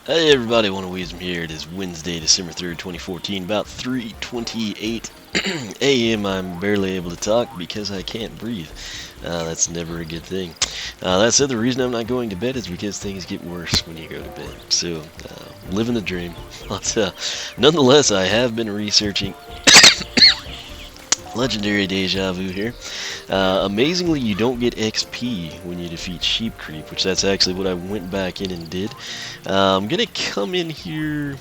Hey everybody, One of Wisdom here. It is Wednesday, December 3rd, 2014, about 3:28 a.m. I'm barely able to talk because I can't breathe. That's never a good thing. That said, the reason I'm not going to bed is because things get worse when you go to bed. So, living the dream. But, nonetheless, I have been researching Legendary Deja Vu here. Amazingly, you don't get XP when you defeat Sheep Creep, which that's actually what I went back in and did. I'm gonna come in here.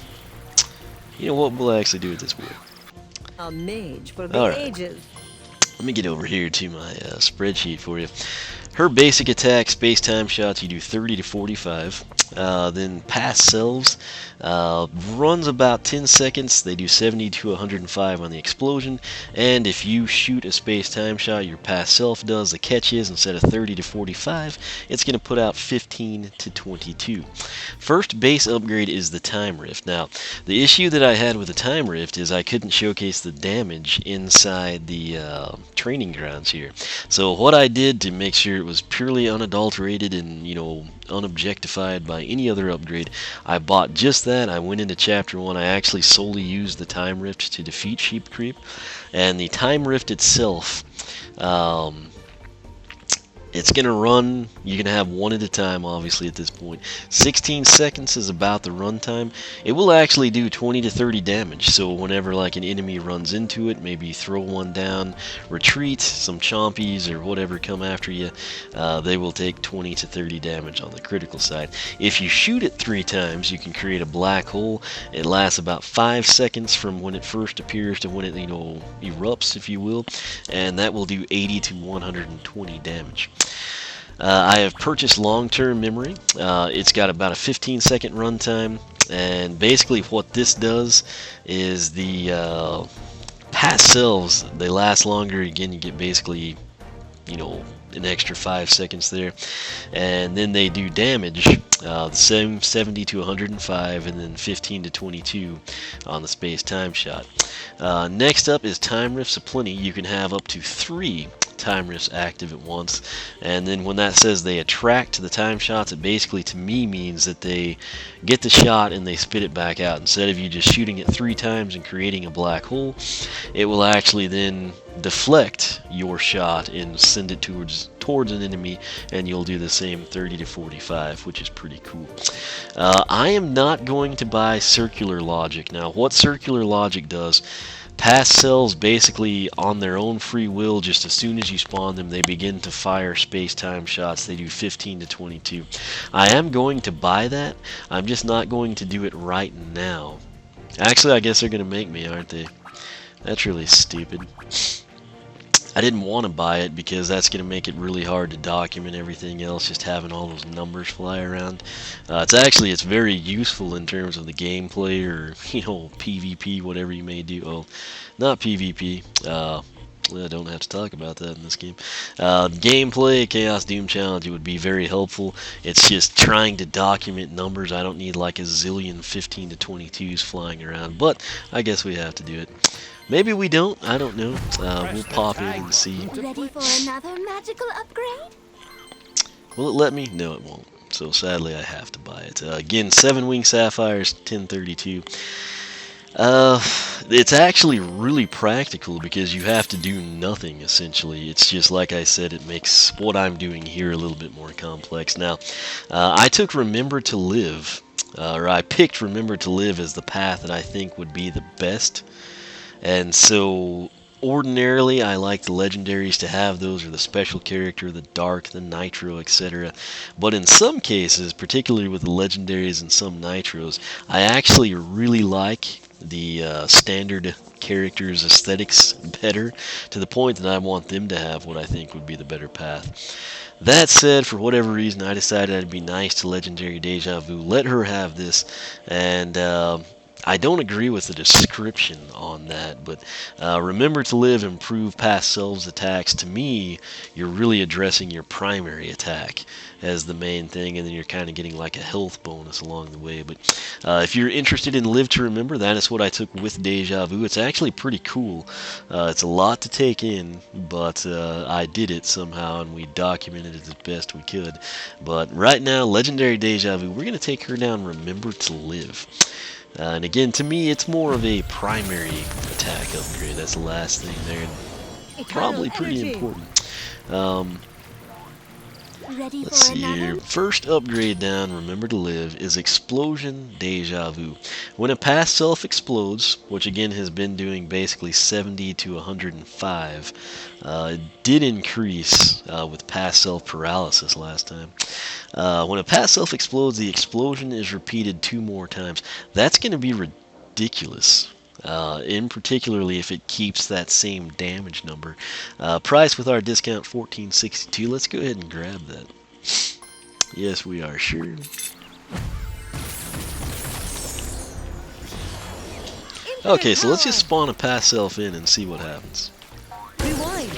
You know what? We'll actually do it this way. A mage for the Alright, ages. let me get over here to my spreadsheet for you. Her basic attack, space time shots, you do 30 to 45. Then pass selves runs about 10 seconds. They do 70 to 105 on the explosion. And if you shoot a space time shot, your pass self does. The catch is instead of 30 to 45, it's going to put out 15 to 22. First base upgrade is the time rift. Now, the issue that I had with the time rift is I couldn't showcase the damage inside the training grounds here. So what I did to make sure it was purely unadulterated and, unobjectified by any other upgrade, I bought just that. I went into Chapter 1. I actually solely used the Time Rift to defeat Sheep Creep. And the Time Rift itself, it's going to run, you can have one at a time, obviously, at this point. 16 seconds is about the run time. It will actually do 20 to 30 damage, so whenever like an enemy runs into it, maybe throw one down, retreat, some chompies or whatever come after you, they will take 20 to 30 damage on the critical side. If you shoot it 3 times, you can create a black hole. It lasts about 5 seconds from when it first appears to when it, erupts, if you will, and that will do 80 to 120 damage. I have purchased long-term memory. It's got about a 15-second runtime, and basically what this does is the past selves, they last longer. Again, you get basically, an extra 5 seconds there, and then they do damage, the same 70 to 105, and then 15 to 22 on the space time shot. Next up is time rifts aplenty. You can have up to 3 time rifts active at once, and then when that says they attract the time shots, it basically to me means that they get the shot and they spit it back out. Instead of you just shooting it 3 times and creating a black hole, it will actually then deflect your shot and send it towards an enemy, and you'll do the same 30 to 45, which is pretty cool. I am not going to buy circular logic. Now, what circular logic does, past cells basically on their own free will, just as soon as you spawn them, they begin to fire space-time shots. They do 15 to 22. I am going to buy that. I'm just not going to do it right now. Actually, I guess they're going to make me, aren't they? That's really stupid. I didn't want to buy it because that's going to make it really hard to document everything else, just having all those numbers fly around. It's very useful in terms of the gameplay or, PvP, whatever you may do. Oh, not PvP. I don't have to talk about that in this game. Gameplay, Chaos Doom Challenge, it would be very helpful. It's just trying to document numbers. I don't need like a zillion 15 to 22s flying around, but I guess we have to do it. Maybe we don't. I don't know. We'll pop in and see. Ready for another magical upgrade? Will it let me? No, it won't. So sadly, I have to buy it. Again, 7-wing sapphires, 1032. It's actually really practical because you have to do nothing, essentially. It's just, like I said, it makes what I'm doing here a little bit more complex. Now, I took Remember to Live, or I picked Remember to Live as the path that I think would be the best. And so, ordinarily, I like the legendaries to have those, or the special character, the dark, the nitro, etc. But in some cases, particularly with the legendaries and some nitros, I actually really like the standard characters' aesthetics better, to the point that I want them to have what I think would be the better path. That said, for whatever reason, I decided it'd be nice to Legendary Deja Vu, let her have this, and I don't agree with the description on that, but remember to live, improve past selves attacks. To me, you're really addressing your primary attack as the main thing, and then you're kind of getting like a health bonus along the way. But if you're interested in Live to Remember, that is what I took with Deja Vu. It's actually pretty cool. It's a lot to take in, but I did it somehow, and we documented it as best we could. But right now, Legendary Deja Vu, we're going to take her down Remember to Live. And again, to me, it's more of a primary attack upgrade. That's the last thing there, and probably pretty important. Let's see here. First upgrade down, Remember to Live, is Explosion Deja Vu. When a past self explodes, which again has been doing basically 70 to 105, it did increase with past self paralysis last time. When a past self explodes, the explosion is repeated 2 more times. That's going to be ridiculous. In particularly if it keeps that same damage number. Price with our discount $14.62. Let's go ahead and grab that. Yes, we are sure. Okay, so let's just spawn a past self in and see what happens. Rewind.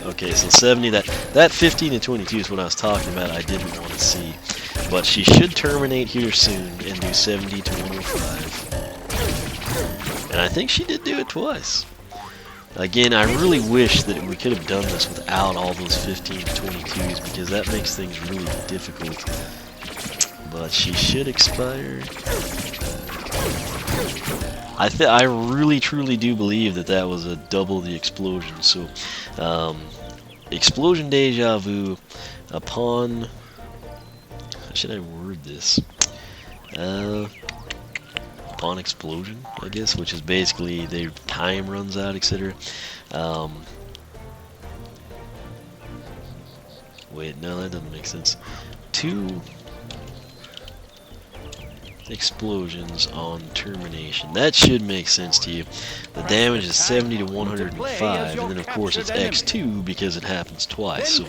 Okay, so 70. That 15 and 22 is what I was talking about. I didn't want to see, but she should terminate here soon and do 70 to 105. And I think she did do it twice. Again, I really wish that we could have done this without all those 15 to 22s, because that makes things really difficult. But she should expire. I really truly do believe that that was a double the explosion. So, Explosion Deja Vu upon... How should I word this? Upon explosion, I guess, which is basically their time runs out, etc. Wait, no, that doesn't make sense. 2 explosions on termination. That should make sense to you. The damage is 70 to 105, and then of course it's X2 because it happens twice. So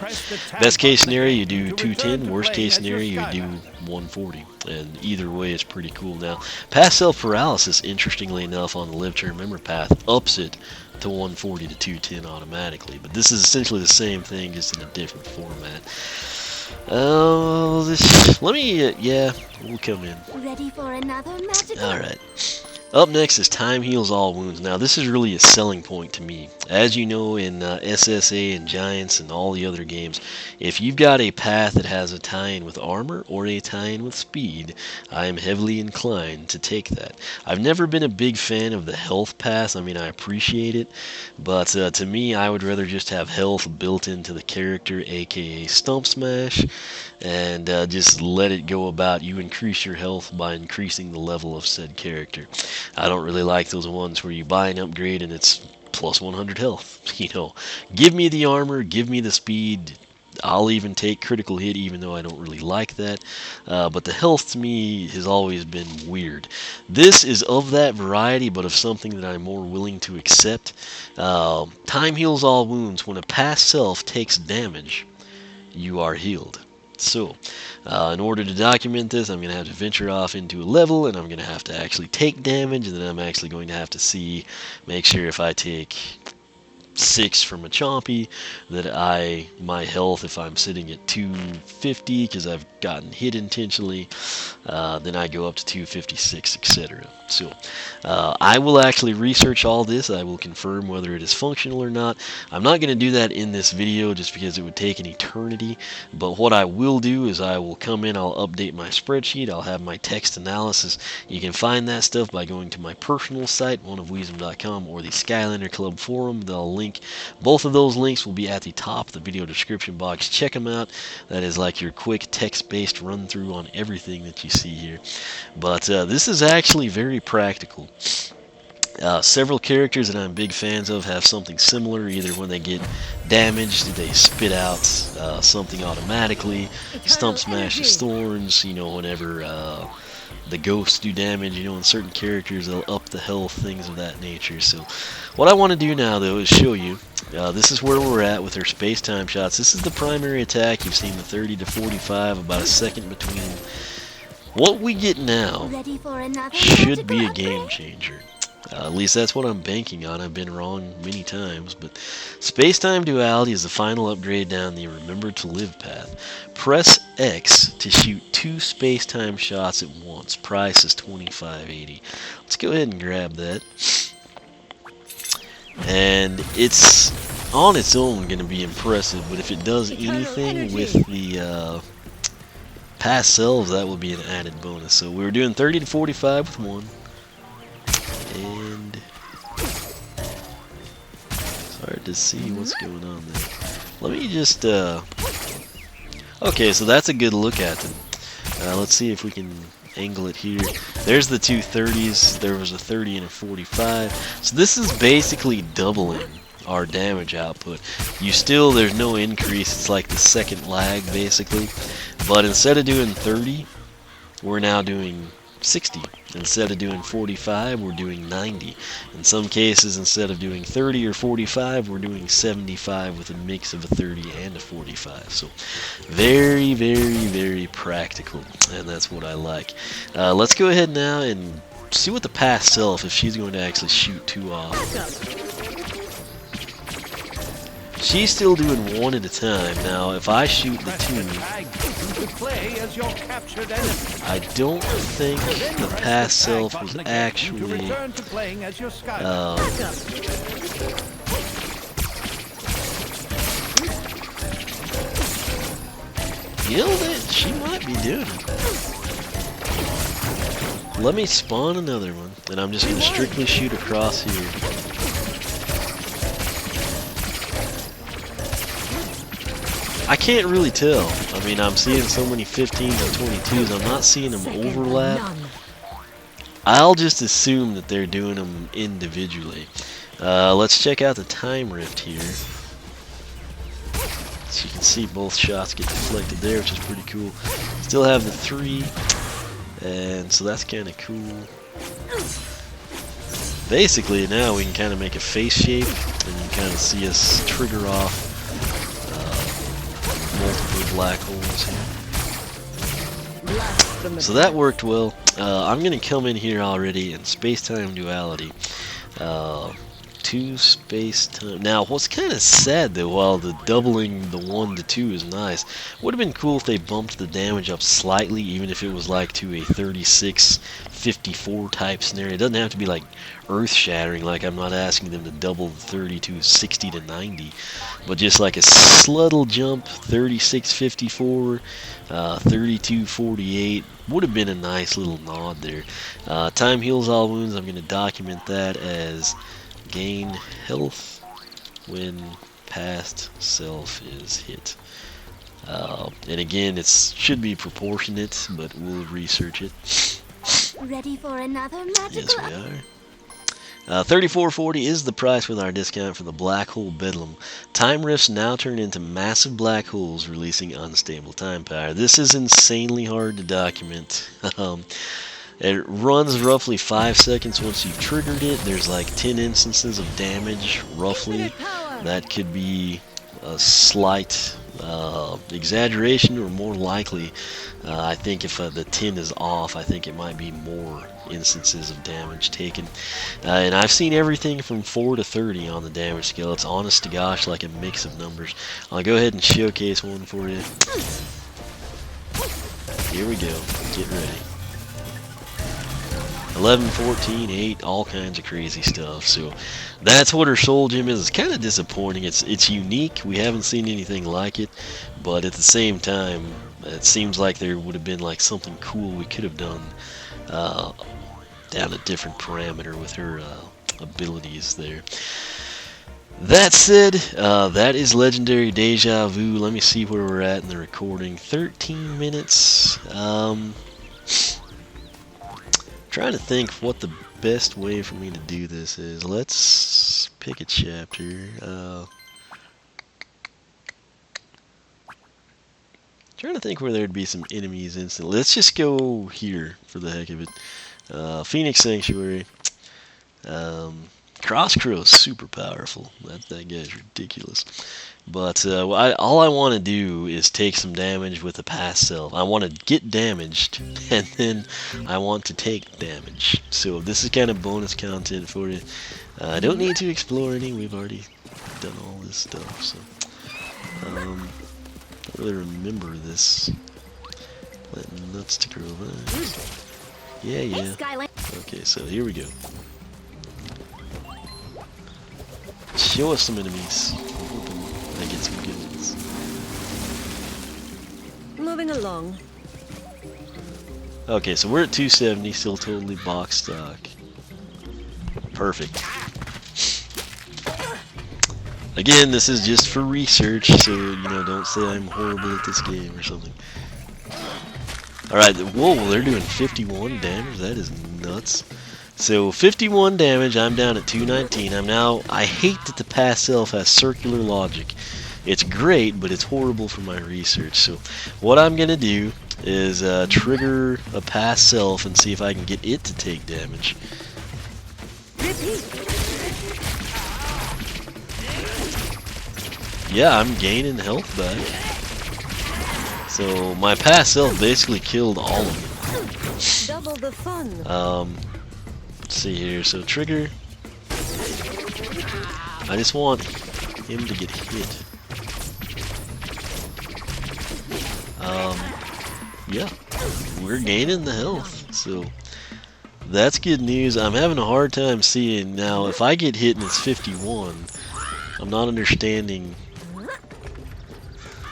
best case scenario you do 210, worst case scenario you do 140, and either way is pretty cool. Now, past self paralysis, interestingly enough, on the Live to Remember path ups it to 140 to 210 automatically, but this is essentially the same thing, just in a different format. Let me, yeah, we'll come in. Ready for another magical? Alright. Up next is Time Heals All Wounds. Now, this is really a selling point to me. As you know, in SSA and Giants and all the other games, if you've got a path that has a tie-in with armor or a tie-in with speed, I am heavily inclined to take that. I've never been a big fan of the health path. I mean, I appreciate it, but to me, I would rather just have health built into the character, aka Stump Smash, and just let it go about. You increase your health by increasing the level of said character. I don't really like those ones where you buy an upgrade and it's plus 100 health. You know, give me the armor, give me the speed. I'll even take critical hit, even though I don't really like that. But the health to me has always been weird. This is of that variety, but of something that I'm more willing to accept. Time Heals All Wounds. When a past self takes damage, you are healed. So, in order to document this, I'm going to have to venture off into a level, and I'm going to have to actually take damage, and then I'm actually going to have to make sure if I take 6 from a chompy, that my health, if I'm sitting at 250 because I've gotten hit intentionally, then I go up to 256, etc. So I will actually research all this. I will confirm whether it is functional or not. I'm not going to do that in this video just because it would take an eternity, but what I will do is I will come in, I'll update my spreadsheet, I'll have my text analysis. You can find that stuff by going to my personal site, oneofweezem.com, or the Skylander Club forum. They'll link. Both of those links will be at the top of the video description box. Check them out. That is like your quick text-based run-through on everything that you see here. But this is actually very practical. Several characters that I'm big fans of have something similar. Either when they get damaged, they spit out something automatically. Stump Smashes Thorns, you know, whenever the ghosts do damage, you know, in certain characters, they'll up the health, things of that nature. So what I want to do now, though, is show you. This is where we're at with her space-time shots. This is the primary attack. You've seen the 30 to 45, about a second between What we get now Ready for another should be a magical game upgrade? changer. At least that's what I'm banking on. I've been wrong many times, but space-time duality is the final upgrade down the Remember to Live path. Press X to shoot 2 space-time shots at once. Price is $25.80. Let's go ahead and grab that. And it's on its own going to be impressive, but if it does anything with the past selves, that would be an added bonus. So we were doing 30 to 45 with one. And it's hard to see what's going on there. Let me just okay, so that's a good look at them. Let's see if we can angle it here. There's the two 30s. There was a 30 and a 45. So this is basically doubling our damage output. There's no increase. It's like the second lag basically. But instead of doing 30, we're now doing 60. Instead of doing 45, we're doing 90. In some cases, instead of doing 30 or 45, we're doing 75 with a mix of a 30 and a 45. So very, very, very practical, and that's what I like. Let's go ahead now and see what the past self, if she's going to actually shoot 2 off. She's still doing 1 at a time. Now, if I shoot the 2, I don't think the past self was actually killed it. She might be doing it. Let me spawn another one, and I'm just going to strictly shoot across here. I can't really tell. I mean, I'm seeing so many 15s and 22s. I'm not seeing them overlap. I'll just assume that they're doing them individually. Let's check out the time rift here. So you can see both shots get deflected there, which is pretty cool. Still have the 3, and so that's kind of cool. Basically, now we can kind of make a face shape, and you can kind of see us trigger off multiple black holes here. So that worked well. I'm going to come in here already in space-time duality. 2 space-time. Now, what's kind of sad though, while the doubling the 1 to 2 is nice, would have been cool if they bumped the damage up slightly, even if it was like to a 36-54 type scenario. It doesn't have to be like earth-shattering, like I'm not asking them to double the 30 to 60 to 90, but just like a subtle jump, 36-54, 32-48, would have been a nice little nod there. Time heals all wounds. I'm going to document that as gain health when past self is hit. And again, it should be proportionate, but we'll research it. Ready for another magical Yes, we are. $34.40 is the price with our discount for the Black Hole Bedlam. Time rifts now turn into massive black holes, releasing unstable time power. This is insanely hard to document. It runs roughly 5 seconds once you've triggered it. There's like 10 instances of damage, roughly. That could be a slight exaggeration, or more likely, I think if the 10 is off, I think it might be more instances of damage taken. And I've seen everything from 4 to 30 on the damage scale. It's honest to gosh like a mix of numbers. I'll go ahead and showcase one for you. Here we go. Get ready. 11, 14, 8, all kinds of crazy stuff. So that's what her soul gem is. It's kind of disappointing. It's unique. We haven't seen anything like it, but at the same time, it seems like there would have been like something cool we could have done down a different parameter with her abilities there. That said, that is Legendary Deja Vu. Let me see where we're at in the recording. 13 minutes. Trying to think what the best way for me to do this is. Let's pick a chapter. Trying to think where there'd be some enemies instantly. Let's just go here for the heck of it. Phoenix Sanctuary. Crosscrow is super powerful. That guy's ridiculous. But all I want to do is take some damage with a past self. I want to get damaged, and then I want to take damage. So this is kind of bonus content for you. I don't need to explore any. We've already done all this stuff. So I don't really remember this. Letting nuts to grow vines. Yeah, yeah. Okay, so here we go. Show us some enemies. I get some good ones. Moving along. Okay, so we're at 270, still totally box stock. Perfect. Again, this is just for research, so don't say I'm horrible at this game or something. Alright, whoa, they're doing 51 damage. That is nuts. So 51 damage, I'm down at 219. I hate that the past self has circular logic. It's great, but it's horrible for my research. So what I'm going to do is trigger a past self and see if I can get it to take damage. Yeah, I'm gaining health back. So my past self basically killed all of them. Double the fun. Let's see here. So trigger. I just want him to get hit. Yeah, we're gaining the health. So that's good news. I'm having a hard time seeing now. If I get hit and it's 51, I'm not understanding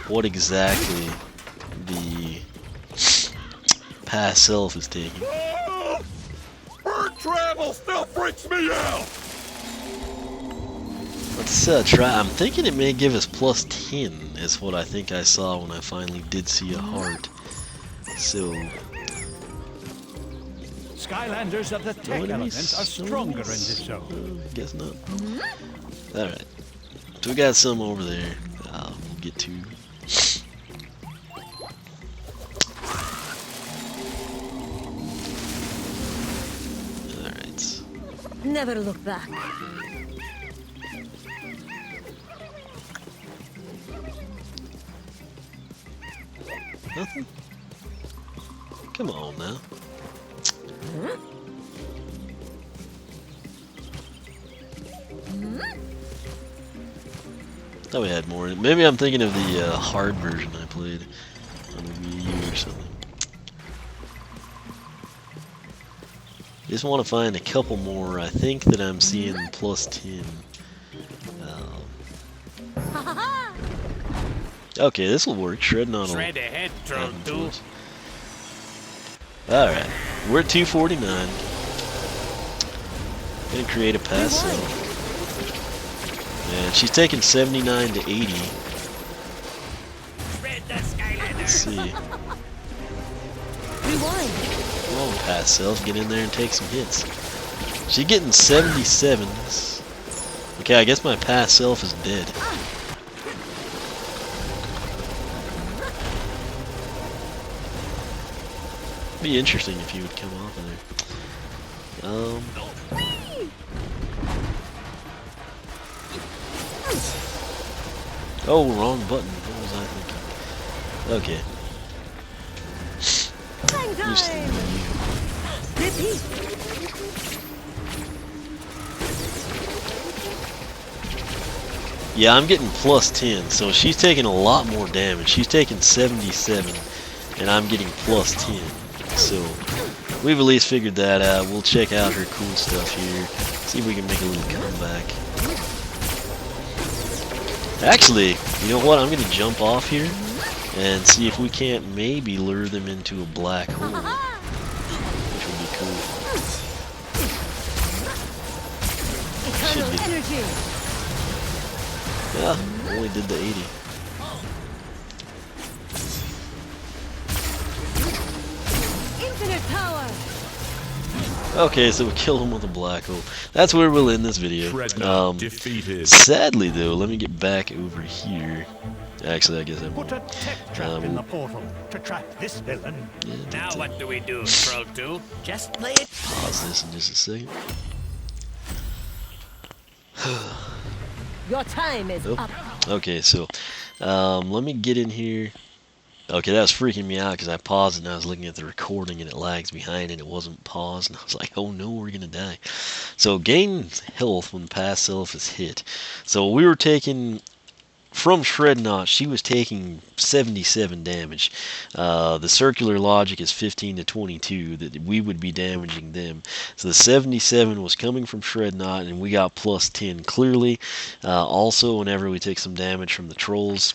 what exactly the past self is taking. Bird travel still freaks me out. Let's try. I'm thinking it may give us plus 10 is what I think I saw when I finally did see a heart. So Skylanders of the tech element are stronger in this zone. Guess not. Alright. So we got some over there. We'll get to. Alright. Never look back. Nothing? Come on now. Thought we had more in it. Maybe I'm thinking of the hard version I played on the Wii U or something. Just want to find a couple more. I think that I'm seeing plus 10. Okay, this will work. Shred not all. ahead, Troll 2. Alright, we're at 249. Gonna create a pass cell. And she's taking 79 to 80. Let's see. Rewind. Come on, pass self, get in there and take some hits. She's getting 77s. Okay, I guess my pass self is dead. It'd be interesting if you would come off of there. Oh, wrong button. What was I thinking? Okay. Used to Repeat. Yeah, I'm getting plus 10, so she's taking a lot more damage. She's taking 77, and I'm getting plus 10. So, we've at least figured that out. We'll check out her cool stuff here. See if we can make a little comeback. Actually, you know what? I'm going to jump off here and see if we can't maybe lure them into a black hole. Which would be cool. Should be. Yeah, only did the 80. Power. Okay, so we killed him with a black hole. That's where we'll end this video. Defeated. Sadly, though, let me get back over here. Actually, I guess I Put a won't. tech trap in the portal to trap this villain. Yeah, Now what do we do, Troll 2? Just play it. pause this in just a second. Your time is Oh, up. okay, so let me get in here. Okay, that was freaking me out because I paused and I was looking at the recording and it lags behind and it wasn't paused. And I was like, oh no, we're going to die. So gain health when past self is hit. So we were taking from Shrednot, she was taking 77 damage. The circular logic is 15 to 22 that we would be damaging them. So the 77 was coming from Shrednot, and we got plus 10 clearly. Also, whenever we take some damage from the trolls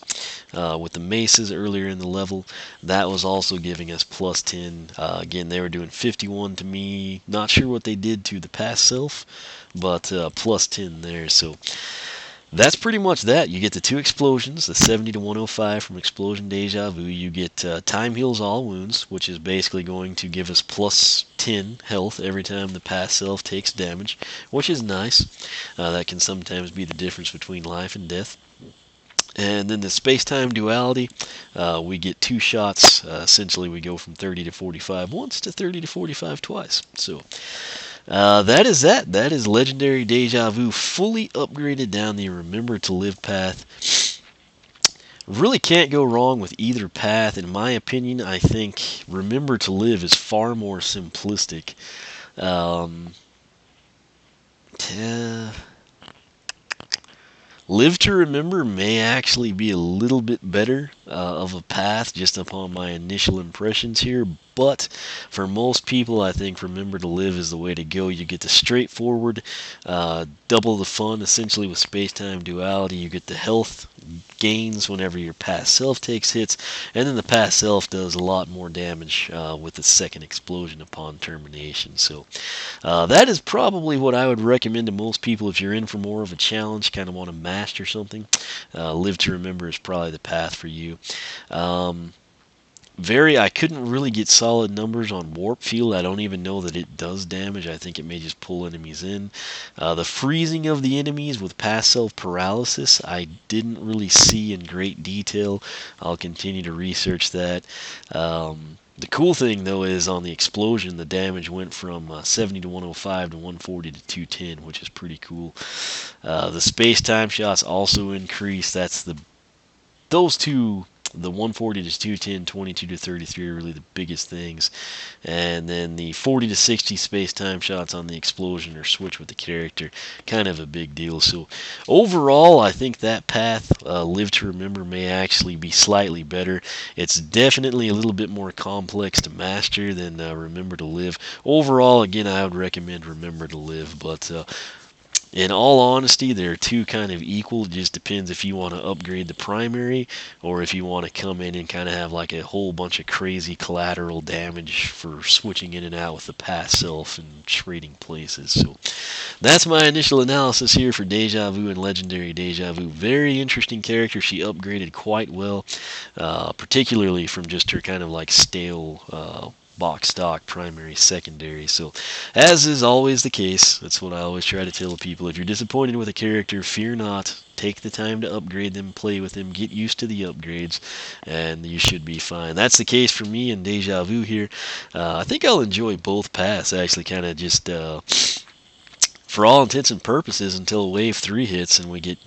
with the maces earlier in the level, that was also giving us plus 10. Again, they were doing 51 to me. Not sure what they did to the past self, but plus 10 there. So that's pretty much that. You get the 2 explosions, the 70 to 105 from Explosion Deja Vu. You get Time Heals All Wounds, which is basically going to give us plus 10 health every time the past self takes damage, which is nice. That can sometimes be the difference between life and death. And then the space-time duality, we get 2 shots. Essentially, we go from 30 to 45 once to 30 to 45 twice. So that is that. That is Legendary Deja Vu fully upgraded down the Remember to Live path. Really can't go wrong with either path. In my opinion, I think Remember to Live is far more simplistic. Live to Remember may actually be a little bit better of a path just upon my initial impressions here, but for most people I think Remember to Live is the way to go. You get the straightforward, double the fun essentially with space-time duality. You get the health gains whenever your past self takes hits, and then the past self does a lot more damage with the second explosion upon termination. So that is probably what I would recommend to most people if you're in for more of a challenge, kind of want to master something. Live to Remember is probably the path for you. I couldn't really get solid numbers on Warp Field. I don't even know that it does damage. I think it may just pull enemies in. The freezing of the enemies with past self paralysis, I didn't really see in great detail. I'll continue to research that. The cool thing, though, is on the explosion, the damage went from 70 to 105 to 140 to 210, which is pretty cool. The space-time shots also increased. Those two, the 140 to 210, 22 to 33 are really the biggest things. And then the 40 to 60 space-time shots on the explosion or switch with the character, kind of a big deal. So overall, I think that path, Live to Remember, may actually be slightly better. It's definitely a little bit more complex to master than Remember to Live. Overall, again, I would recommend Remember to Live, but in all honesty, they're two kind of equal. It just depends if you want to upgrade the primary or if you want to come in and kind of have like a whole bunch of crazy collateral damage for switching in and out with the past self and trading places. So that's my initial analysis here for Deja Vu and Legendary Deja Vu. Very interesting character. She upgraded quite well, particularly from just her kind of like stale box stock primary secondary. So as is always the case, that's what I always try to tell people: if you're disappointed with a character, fear not. Take the time to upgrade them, play with them, get used to the upgrades, and you should be fine. That's the case for me in Deja Vu here. I think I'll enjoy both paths, actually, kind of just for all intents and purposes until Wave 3 hits and we get,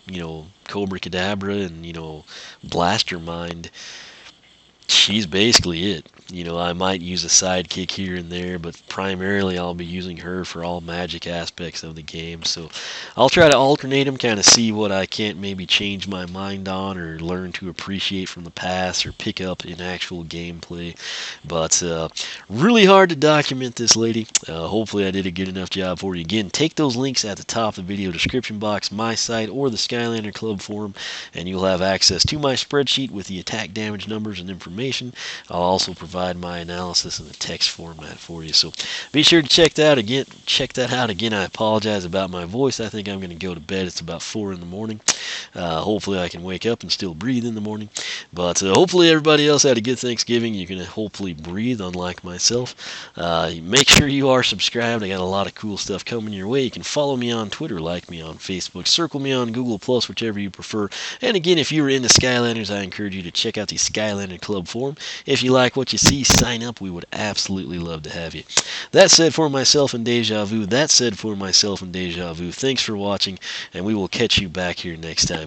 Cobra Cadabra and, Blaster Mind. She's basically it. I might use a sidekick here and there, but primarily I'll be using her for all magic aspects of the game. So I'll try to alternate them, kind of see what I can't maybe change my mind on or learn to appreciate from the past or pick up in actual gameplay. But really hard to document this lady. Hopefully I did a good enough job for you. Again, take those links at the top of the video description box, my site, or the Skylander Club forum, and you'll have access to my spreadsheet with the attack damage numbers and information. I'll also provide my analysis in a text format for you. So be sure to check that out again. I apologize about my voice. I think I'm going to go to bed. It's about 4 in the morning. Hopefully I can wake up and still breathe in the morning. But hopefully everybody else had a good Thanksgiving. You can hopefully breathe, unlike myself. Make sure you are subscribed. I got a lot of cool stuff coming your way. You can follow me on Twitter, like me on Facebook, circle me on Google+, whichever you prefer. And again, if you're into Skylanders, I encourage you to check out the Skylander Club forum. If you like what you see, sign up. We would absolutely love to have you. That said for myself and Deja Vu, thanks for watching, and we will catch you back here next time.